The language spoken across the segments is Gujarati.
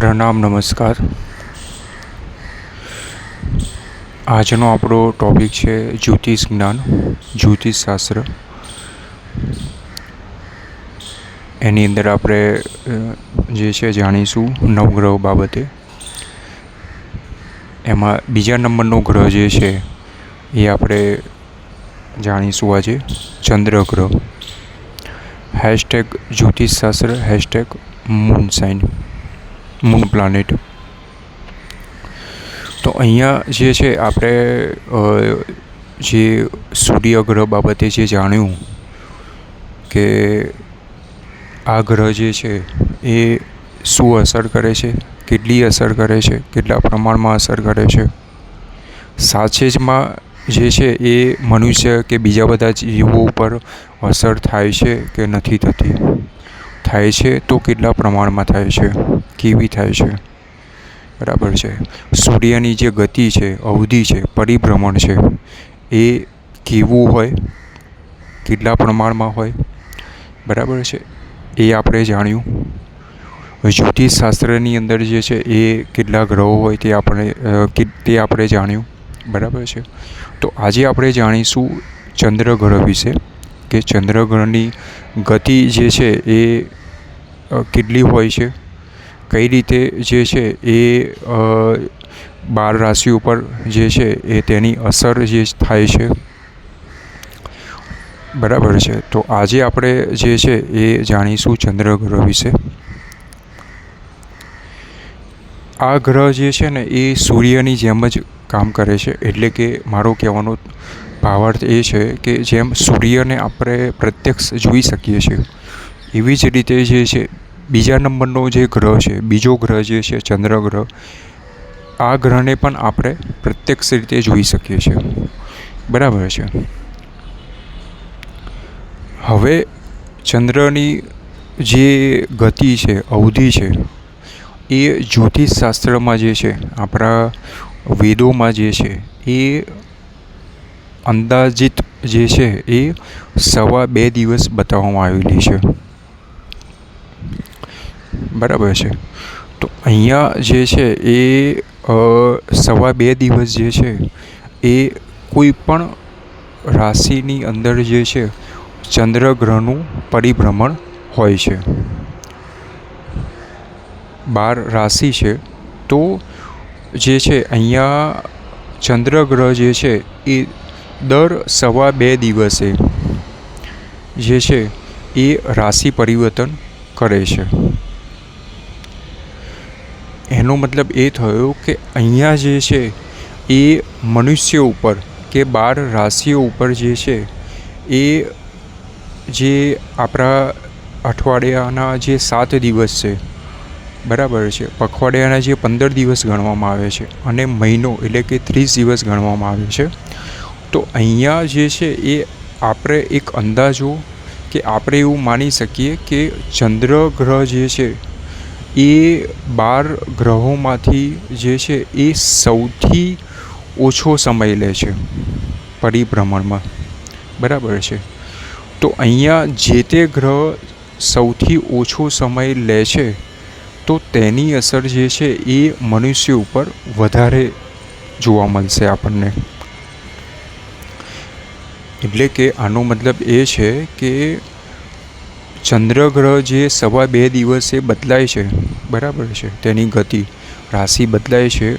પ્રણામ નમસ્કાર। આજનો આપણો ટૉપિક છે જ્યોતિષ જ્ઞાન, જ્યોતિષશાસ્ત્ર। એની અંદર આપણે જે છે જાણીશું નવગ્રહ બાબતે। એમાં બીજા નંબરનો ગ્રહ જે છે એ આપણે જાણીશું આજે, ચંદ્ર ગ્રહ। હેશટેગ જ્યોતિષશાસ્ત્ર, hashtag moon sign, moon planet. તો અહીંયા જે છે આપણે જે સૂર્યગ્રહ બાબતે જે જાણ્યું કે આ ગ્રહ જે છે એ શું અસર કરે છે, કેટલી અસર કરે છે, કેટલા પ્રમાણમાં અસર કરે છે, સાચેજમાં જે છે એ મનુષ્ય કે બીજા બધા જીવો ઉપર અસર થાય છે કે નથી થતી, થાય છે તો કેટલા પ્રમાણમાં થાય છે, કેવી થાય છે, બરાબર છે। સૂર્યની જે ગતિ છે, અવધિ છે, પરિભ્રમણ છે, એ કેવું હોય, કેટલા પ્રમાણમાં હોય, બરાબર છે, એ આપણે જાણ્યું। જ્યોતિષશાસ્ત્રની અંદર જે છે એ કેટલા ગ્રહો હોય તે આપણે જાણ્યું, બરાબર છે। તો આજે આપણે જાણીશું ચંદ્રગ્રહ વિશે, કે ચંદ્રગ્રહની ગતિ જે છે એ કેટલી હોય છે, કઈ રીતે જે છે એ 12 રાશિ ઉપર જે છે એ તેની અસર જે થાય છે, બરાબર છે। તો આજે આપણે જે છે એ જાણીશું ચંદ્રગ્રહ વિશે। આ ગ્રહ જે છે ને એ સૂર્યની જેમ જ કામ કરે છે, એટલે કે મારો કહેવાનો ભાવાર્થ એ છે કે જેમ સૂર્યને આપણે પ્રત્યક્ષ જોઈ શકીએ છીએ, એવી જ રીતે જે છે બીજા નંબરનો જે ગ્રહ છે, બીજો ગ્રહ જે છે ચંદ્રગ્રહ, આ ગ્રહને પણ આપણે પ્રત્યક્ષ રીતે જોઈ શકીએ છીએ, બરાબર છે। હવે ચંદ્રની જે ગતિ છે, અવધિ છે, એ જ્યોતિષશાસ્ત્રમાં જે છે, આપણા વેદોમાં જે છે એ અંદાજિત જે છે એ 2.25 દિવસ બતાવવામાં આવેલી છે, બરાબર છે। તો અહીંયા જે છે એ 2.25 દિવસ જે છે એ કોઈ પણ રાશિની અંદર જે છે ચંદ્રગ્રહનું પરિભ્રમણ હોય છે। 12 રાશિ છે, તો જે છે અહીંયા ચંદ્રગ્રહ જે છે એ દર 2.25 દિવસે જે છે એ રાશિ પરિવર્તન કરે છે। એનો મતલબ એ થયો કે અહીંયા જે છે એ મનુષ્ય ઉપર કે 12 રાશિઓ ઉપર જે છે એ જે આપણા અઠવાડિયાના જે 7 દિવસ છે, બરાબર છે, પખવાડિયાના જે 15 દિવસ ગણવામાં આવે છે, અને મહિનો એટલે કે 30 દિવસ ગણવામાં આવે છે। તો અહીંયા જે છે એ આપણે એક અંદાજો કે આપણે એવું માની શકીએ કે ચંદ્રગ્રહ જે છે એ 12 ગ્રહોમાંથી જે છે એ સૌથી ઓછો સમય લે છે પરિભ્રમણમાં, બરાબર છે। તો અહીંયા જે તે ગ્રહ સૌથી ઓછો સમય લે છે તો તેની અસર જે છે એ મનુષ્ય ઉપર વધારે જોવા મળશે આપણને। એટલે કે આનો મતલબ એ છે કે ચંદ્રગ્રહ જે 2.25 દિવસે બદલાય છે, બરાબર છે, તેની ગતિ, રાશિ બદલાય છે,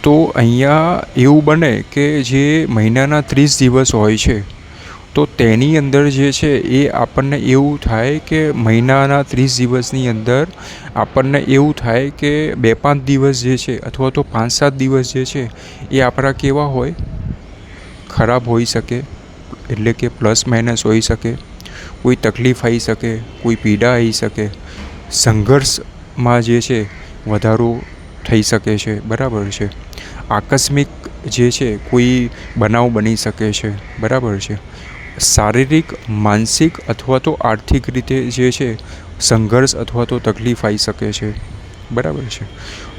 તો અહીંયા એવું બને કે જે મહિનાના 30 દિવસ હોય છે તો તેની અંદર જે છે એ આપણને એવું થાય કે મહિનાના 30 દિવસની અંદર આપણને એવું થાય કે 2-5 દિવસ જે છે અથવા તો 5-7 દિવસ જે છે એ આપણા કેવા હોય, ખરાબ હોઈ શકે, એટલે કે પ્લસ માઇનસ હોઈ શકે, કોઈ તકલીફ આવી શકે, કોઈ પીડા આવી શકે, સંઘર્ષમાં જે છે વધારો થઈ શકે છે, બરાબર છે, આકસ્મિક જે છે કોઈ બનાવ બની શકે છે, બરાબર છે, શારીરિક, માનસિક અથવા તો આર્થિક રીતે જે છે સંઘર્ષ અથવા તો તકલીફ આવી શકે છે, બરાબર છે।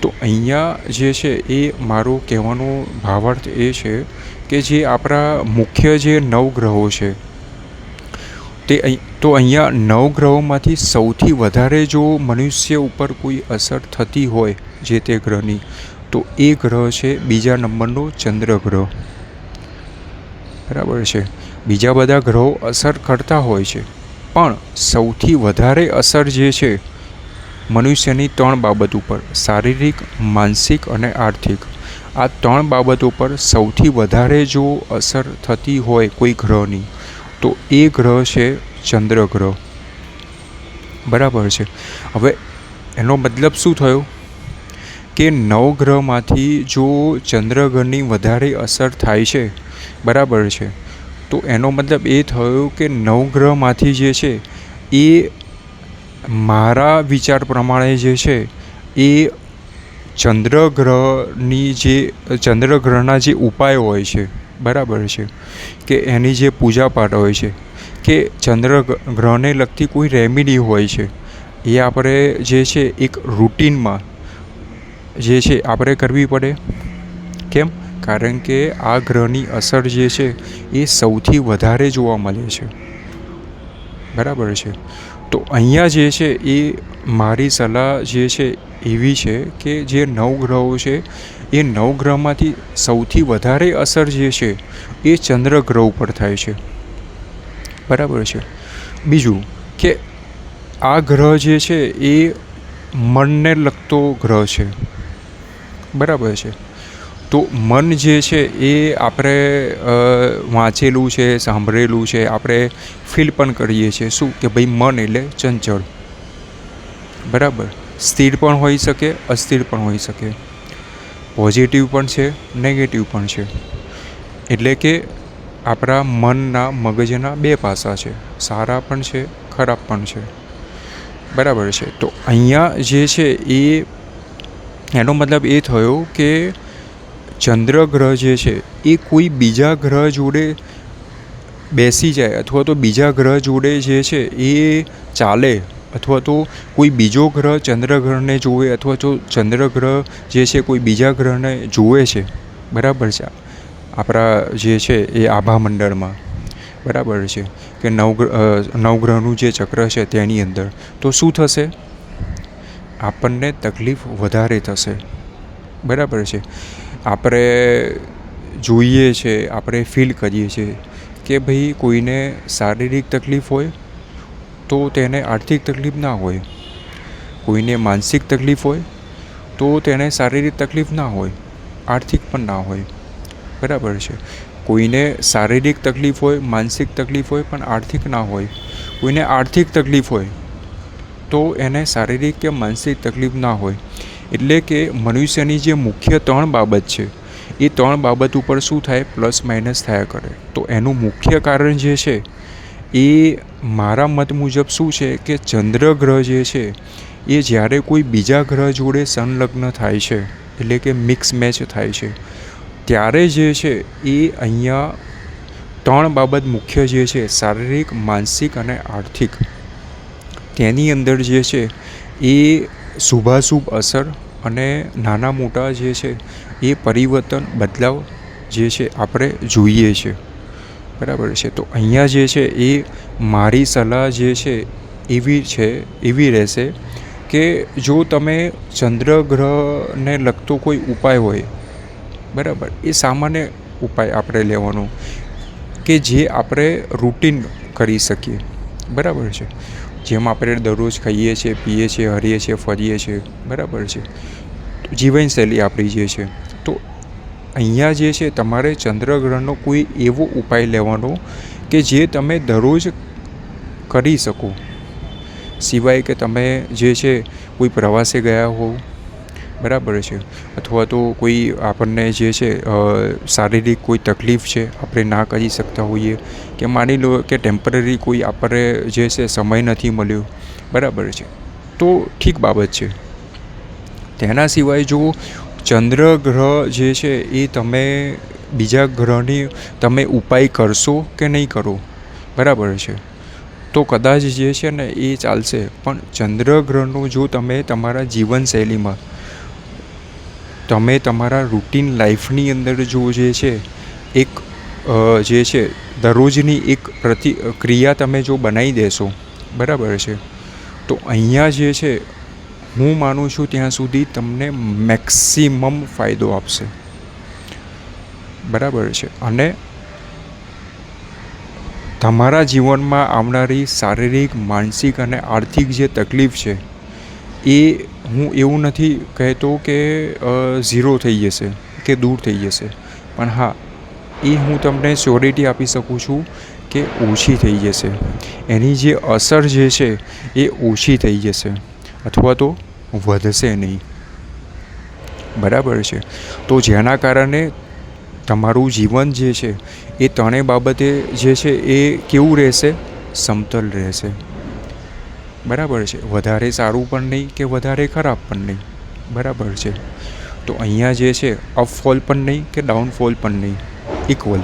તો અહીંયા જે છે એ મારો કહેવાનો ભાવાર્થ એ છે કે જે આપણા મુખ્ય જે 9 ગ્રહો છે તો અહીંયા 9 ગ્રહોમાંથી સૌથી વધારે જો મનુષ્ય ઉપર કોઈ અસર થતી હોય જે તે ગ્રહની, તો એ ગ્રહ છે બીજા નંબરનો ચંદ્ર ગ્રહ. બરાબર છે. બીજા બધા ગ્રહો અસર કરતા હોય છે, પણ સૌથી વધારે અસર જે છે મનુષ્યની 3 બાબત ઉપર, શારીરિક, માનસિક અને આર્થિક, આ 3 બાબતો પર સૌથી વધારે જો અસર થતી હોય કોઈ ગ્રહની, તો એ ગ્રહ છે ચંદ્ર ગ્રહ. બરાબર છે. હવે એનો મતલબ શું થયો કે 9 ગ્રહમાંથી જો ચંદ્ર ગ્રહની વધારે અસર થાય છે, બરાબર છે, તો એનો મતલબ એ થયો કે 9 ગ્રહમાંથી જે છે એ મારા વિચાર પ્રમાણે જે છે એ ચંદ્ર ગ્રહના જે ઉપાય હોય છે, બરાબર છે, કે એની જે પૂજાપાઠ હોય છે, કે ચંદ્ર ગ્રહને લગતી કોઈ રેમેડી હોય છે, એ આપણે જે છે એક રૂટીનમાં જે છે આપણે કરવી પડે. કેમ? કારણ કે આ ગ્રહની અસર જે છે એ સૌથી વધારે જોવા મળે છે. બરાબર છે. તો અહીંયા જે છે એ મારી સલાહ જે છે એવી છે કે જે 9 ગ્રહો છે એ 9 ગ્રહમાંથી સૌથી વધારે અસર જે છે એ ચંદ્ર ગ્રહ ઉપર થાય છે. બરાબર છે. બીજું કે આ ગ્રહ જે છે એ મનને લગતો ગ્રહ છે. બરાબર છે. તો મન જે છે એ આપણે વાંચેલું છે, સાંભળેલું છે, આપણે ફીલ પણ કરીએ છીએ શું કે ભાઈ મન એટલે ચંચળ. બરાબર. સ્થિર પણ હોઈ શકે, અસ્થિર પણ હોઈ શકે, પોઝિટિવ પણ છે, નેગેટિવ પણ છે. એટલે કે આપણા મનના, મગજના 2 પાસા છે, સારા પણ છે, ખરાબ પણ છે. બરાબર છે. તો અહીંયા જે છે એનો મતલબ એ થયો કે ચંદ્ર ગ્રહ જે છે એ કોઈ બીજા ગ્રહ જોડે બેસી જાય, અથવા તો બીજા ગ્રહ જોડે જે છે એ ચાલે, અથવા તો કોઈ બીજો ગ્રહ ચંદ્ર ગ્રહને જોવે, અથવા તો ચંદ્ર ગ્રહ જે છે કોઈ બીજા ગ્રહને જોવે છે. બરાબર છે. આપણા જે છે એ આભા મંડળમાં. બરાબર છે. કે 9 ગ્રહનું જે ચક્ર છે તેની અંદર, તો શું થશે? આપણને તકલીફ વધારે થશે. બરાબર છે. આપણે જોઈએ છે, આપણે ફીલ કરીએ છીએ કે ભાઈ કોઈને શારીરિક તકલીફ હોય તો તેને આર્થિક તકલીફ ના હોય, કોઈને માનસિક તકલીફ હોય તો તેને શારીરિક તકલીફ ના હોય, આર્થિક પણ ના હોય. બરાબર છે. કોઈને શારીરિક તકલીફ હોય, માનસિક તકલીફ હોય પણ આર્થિક ના હોય, કોઈને આર્થિક તકલીફ હોય તો એને શારીરિક કે માનસિક તકલીફ ના હોય. એટલે કે મનુષ્યની જે મુખ્ય 3 બાબત છે એ 3 બાબત ઉપર શું થાય? પ્લસ માઇનસ થયા કરે. તો એનું મુખ્ય કારણ જે છે એ મારા મત મુજબ શું છે કે ચંદ્ર ગ્રહ જે છે એ જ્યારે કોઈ બીજા ગ્રહ જોડે સંલગ્ન થાય છે, એટલે કે મિક્સ મેચ થાય છે, ત્યારે જે છે એ અહીંયા 3 બાબત મુખ્ય જે છે, શારીરિક, માનસિક અને આર્થિક, તેની અંદર જે છે એ શુભાશુભ અસર અને નાના મોટા જે છે એ પરિવર્તન, બદલાવ જે છે આપણે જોઈએ છે. બરાબર છે. તો અહીંયા જે છે એ મારી સલાહ જે છે એવી રહેશે કે જો તમે ચંદ્ર ગ્રહને લગતો કોઈ ઉપાય હોય, બરાબર, એ સામાન્ય ઉપાય આપણે લેવાનો કે જે આપણે રૂટીન કરી શકીએ. બરાબર છે. જેમ આપણે દરરોજ ખાઈએ છીએ, પીએ છીએ, હરીએ છીએ, ફરીએ છીએ. બરાબર છે. જીવનશૈલી આપણી જે છે, તો અહીંયા જે છે તમારે ચંદ્રગ્રહણનો કોઈ એવો ઉપાય લેવાનો કે જે તમે દરરોજ કરી શકો. સિવાય કે તમે જે છે કોઈ પ્રવાસે ગયા હોવ, બરાબર છે, અથવા તો કોઈ આપણને જે છે શારીરિક કોઈ તકલીફ છે, આપણે ના કરી શકતા હોઈએ, કે માની લો કે ટેમ્પરરી કોઈ આપણે જે છે સમય નથી મળ્યો, બરાબર છે, તો ઠીક બાબત છે. તેના સિવાય જો ચંદ્ર ગ્રહ જે છે એ તમે બીજા ગ્રહની તમે ઉપાય કરશો કે નહીં કરો, બરાબર છે, તો કદાચ જે છે ને એ ચાલશે. પણ ચંદ્ર ગ્રહનું જો તમે તમારા જીવનશૈલીમાં, તમે તમારા રૂટીન લાઈફની અંદર જો જે છે એક જે છે દરરોજની એક ક્રિયા તમે જો બનાવી દેશો, બરાબર છે, તો અહીંયા જે છે હું માનું છું ત્યાં સુધી તમને મેક્સિમમ ફાયદો આપશે, બરાબર છે. અને તમારા જીવનમાં આવનારી શારીરિક, માનસિક અને આર્થિક જે તકલીફ છે એ હું એવું નથી કહેતો કે ઝીરો થઈ જશે કે દૂર થઈ જશે, પણ હા, એ હું તમને શ્યોરિટી આપી શકું છું કે ઓછી થઈ જશે. એની જે અસર જે છે એ ઓછી થઈ જશે અથવા તો વધશે નહીં, બરાબર છે. તો જેના કારણે તમારું જીવન જે છે એ ત્રણેય બાબતે જે છે એ કેવું રહેશે? સમતલ રહેશે, બરાબર છે. વધારે સારું પણ નહીં કે વધારે ખરાબ પણ નહીં, બરાબર છે. તો અહીંયા જે છે અપફોલ પણ નહીં કે ડાઉનફોલ પણ નહીં, ઇક્વલ,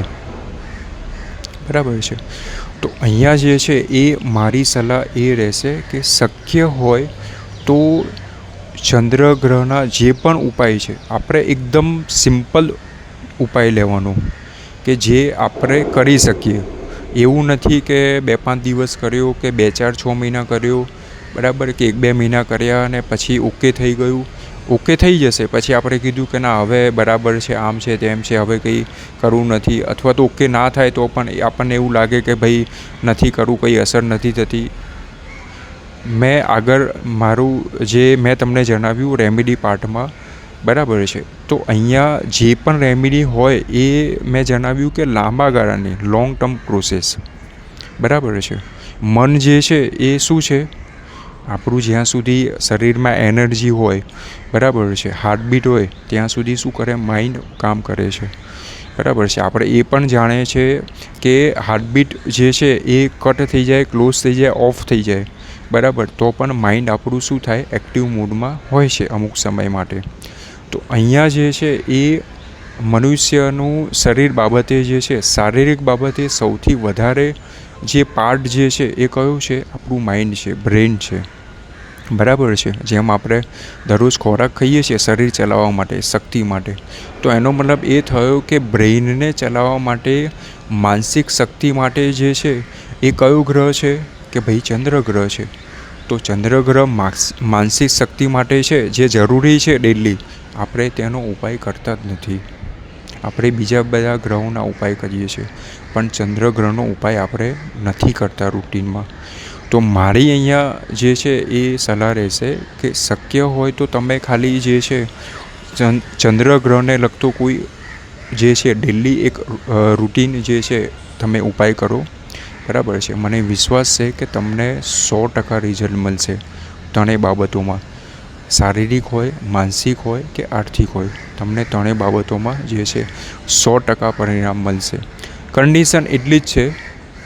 બરાબર છે. તો અહીંયા જે છે એ મારી સલાહ એ રહેશે કે શક્ય હોય તો ચંદ્રગ્રહના જે પણ ઉપાય છે આપણે એકદમ સિમ્પલ ઉપાય લેવાનો કે જે આપણે કરી શકીએ. એવું નથી કે 2-5 દિવસ કર્યો કે 2-4-6 મહિના કર્યો, બરાબર, કે 1-2 મહિના કર્યા અને પછી ઓકે થઈ ગયું. ઓકે થઈ જશે પછી આપણે કીધું કે ના હવે બરાબર છે, આમ છે તેમ છે, હવે કંઈ કરવું નથી, અથવા તો ઓકે ના થાય તો પણ આપણને એવું લાગે કે ભાઈ નથી કરવું, કંઈ અસર નથી થતી. મેં આગળ મારું જે મેં તમને જણાવ્યું રેમેડી પાર્ટમાં, બરાબર છે, તો અહીંયા જે પણ રેમેડી હોય એ મેં જણાવ્યું કે લાંબા ગાળાની લોંગ ટર્મ પ્રોસેસ, બરાબર છે. મન જે છે એ શું છે? આપણું જ્યાં સુધી શરીરમાં એનર્જી હોય, બરાબર છે, હાર્ટબીટ હોય ત્યાં સુધી શું કરે? માઇન્ડ કામ કરે છે, બરાબર છે. આપણે એ પણ જાણીએ છીએ કે હાર્ટબીટ જે છે એ કટ થઈ જાય, ક્લોઝ થઈ જાય, ઓફ થઈ જાય, બરાબર, તો પણ માઇન્ડ આપણું શું થાય? એક્ટિવ મૂડમાં હોય છે અમુક સમય માટે. તો અહીંયા જે છે એ મનુષ્યનું શરીર બાબતે જે છે, શારીરિક બાબતે સૌથી વધારે જે પાર્ટ જે છે એ કયો છે? આપણું માઇન્ડ છે, બ્રેન છે, બરાબર છે. જેમ આપણે દરરોજ ખોરાક ખાઈએ છીએ શરીર ચલાવવા માટે, શક્તિ માટે, તો એનો મતલબ એ થયો કે બ્રેઇનને ચલાવવા માટે, માનસિક શક્તિ માટે જે છે એ કયો ગ્રહ છે? કે ભાઈ ચંદ્રગ્રહ છે. તો ચંદ્રગ્રહ માનસિક શક્તિ માટે છે, જે જરૂરી છે ડેલી, આપણે તેનો ઉપાય કરતા જ નથી. આપણે બીજા બધા ગ્રહોના ઉપાય કરીએ છીએ, પણ ચંદ્રગ્રહનો ઉપાય આપણે નથી કરતા રૂટીનમાં. તો મારી અહીંયા જે છે એ સલાહ રહેશે કે શક્ય હોય તો તમે ખાલી જે છે ચંદ્રગ્રહને લગતો કોઈ જે છે ડેલી એક રૂટીન જે છે તમે ઉપાય કરો, બરાબર છે. મને વિશ્વાસ છે કે તમને 100% રિઝલ્ટ મળશે ત્રણેય બાબતોમાં, શારીરિક હોય, માનસિક હોય કે આર્થિક હોય, તમને ત્રણેય બાબતોમાં જે છે 100% પરિણામ મળશે. કન્ડિશન એટલી જ છે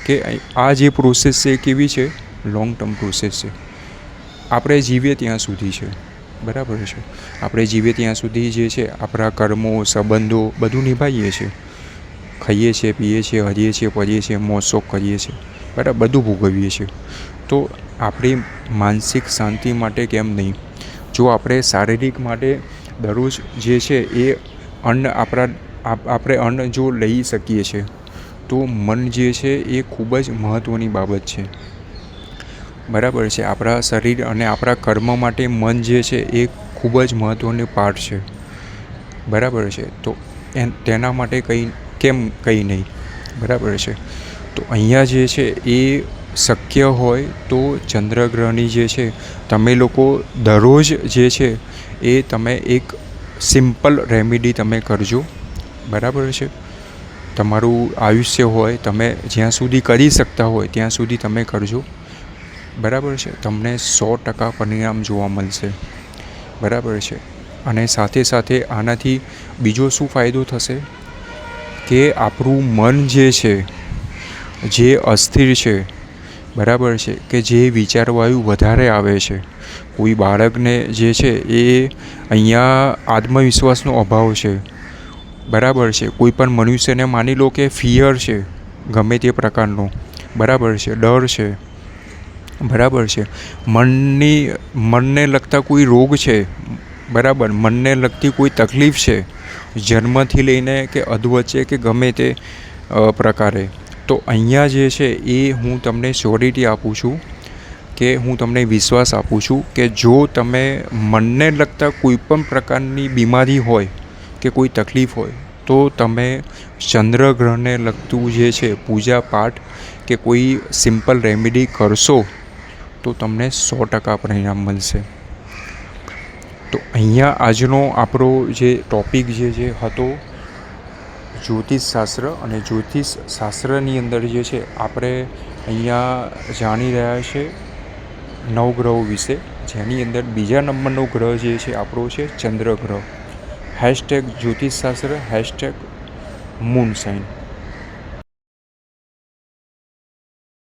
કે આ જે પ્રોસેસ છે કેવી છે? લોંગ ટર્મ પ્રોસેસ છે. આપણે જીવીએ ત્યાં સુધી છે, બરાબર છે. આપણે જીવીએ ત્યાં સુધી જે છે આપણા કર્મો, સંબંધો બધું નિભાવીએ છીએ, ખાઈએ છીએ, પીએ છીએ, હરીએ છીએ, પડીએ છીએ, મોજ શોખ કરીએ છીએ, બરાબર, બધું ભોગવીએ છીએ. તો આપણી માનસિક શાંતિ માટે કેમ નહીં? જો આપણે શારીરિક માટે દરરોજ જે છે એ આપણે અન્ન જો લઈ શકીએ છીએ, તો મન જે છે એ ખૂબ જ મહત્ત્વની બાબત છે, બરાબર છે. આપણા શરીર અને આપણા કર્મ માટે મન જે છે એ ખૂબ જ મહત્ત્વની પાર્ટ છે, બરાબર છે. તો તેના માટે કંઈ નહીં, બરાબર છે. તો અહીંયા જે છે એ શક્ય હોય તો ચંદ્રગ્રહની જે છે તમે લોકો દરરોજ જે છે એ તમે એક સિમ્પલ રેમેડી તમે કરજો, બરાબર છે. તમારું આયુષ્ય હોય, તમે જ્યાં સુધી કરી શકતા હોય ત્યાં સુધી તમે કરજો, બરાબર છે. તમને 100% પરિણામ જોવા મળશે, બરાબર છે. અને સાથે સાથે આનાથી બીજો શું ફાયદો થશે કે આપણું મન જે છે, જે અસ્થિર છે, બરાબર છે, કે જે વિચારવાયુ વધારે આવે છે, કોઈ બાળકને જે છે એ અહીંયા આત્મવિશ્વાસનો અભાવ છે, બરાબર છે. કોઈ પણ મનુષ્યને માની લો કે ફિયર છે ગમે તે પ્રકારનો, બરાબર છે, ડર છે, બરાબર છે, મનને લગતા કોઈ રોગ છે, બરાબર, મનને લગતી કોઈ તકલીફ છે, જન્મથી લઈને કે અધવચ્ચે કે ગમે તે પ્રકારે, તો અહીંયા જે છે એ હું તમને શ્યોરિટી આપું છું કે હું તમને વિશ્વાસ આપું છું કે જો તમે મનને લગતા કોઈપણ પ્રકારની બીમારી હોય કે કોઈ તકલીફ હોય તો તમે ચંદ્રગ્રહને લગતું જે છે પૂજા પાઠ કે કોઈ સિમ્પલ રેમેડી કરશો તો તમને 100% પરિણામ મળશે. તો અહીંયા આજનો આપણો જે ટૉપિક જે હતો જ્યોતિષશાસ્ત્ર, અને જ્યોતિષશાસ્ત્રની અંદર જે છે આપણે અહીંયા જાણી રહ્યા છે નવગ્રહો વિશે, જેની અંદર બીજા નંબરનો ગ્રહ જે છે આપણો છે ચંદ્રગ્રહ. #જ્યોતિષશાસ્ત્ર #મૂન સાઇન.